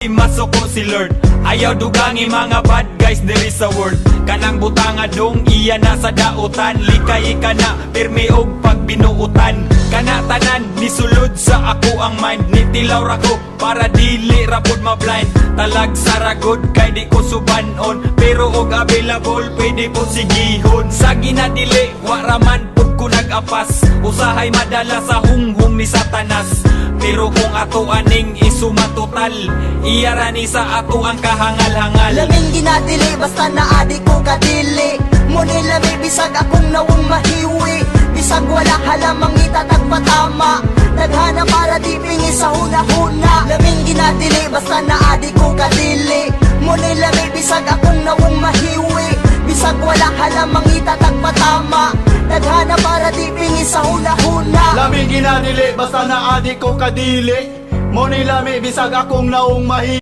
Masuko si Lord, ayaw dugangi mga bad guys diri sa world. Kanang butanga dong iya na sa dautan, likay ka na pirmi og pagbinuutan. Kana tanan nisulod sa ako ang mind, nitilaw ra ko para dili ra pud ma-blind. Talag saragod kay di ko subanon, pero og available pwede po sigihon. Sa ginadili wa raman pud ko nag-apas, usahay madala sa hunghong ni Satanas. Pero kung ato aning isumatotal, iyarani sa ato ang kahangal-hangal. Laming ginadili basta naadi ko kadili, muni lami bisag akong nawong mahiwi. Bisag wala halamang itatag patama, naghana para di pingi sa huna-huna. Laming ginadili basta naadi ko kadili, muni lami bisag akong nawong mahiwi. Bisag wala halamang itatag patama, naghana para di pingi sa huna-huna. Lamig ginadili basta naadi ko kadili, mo ni lami bisag akong naong mahi.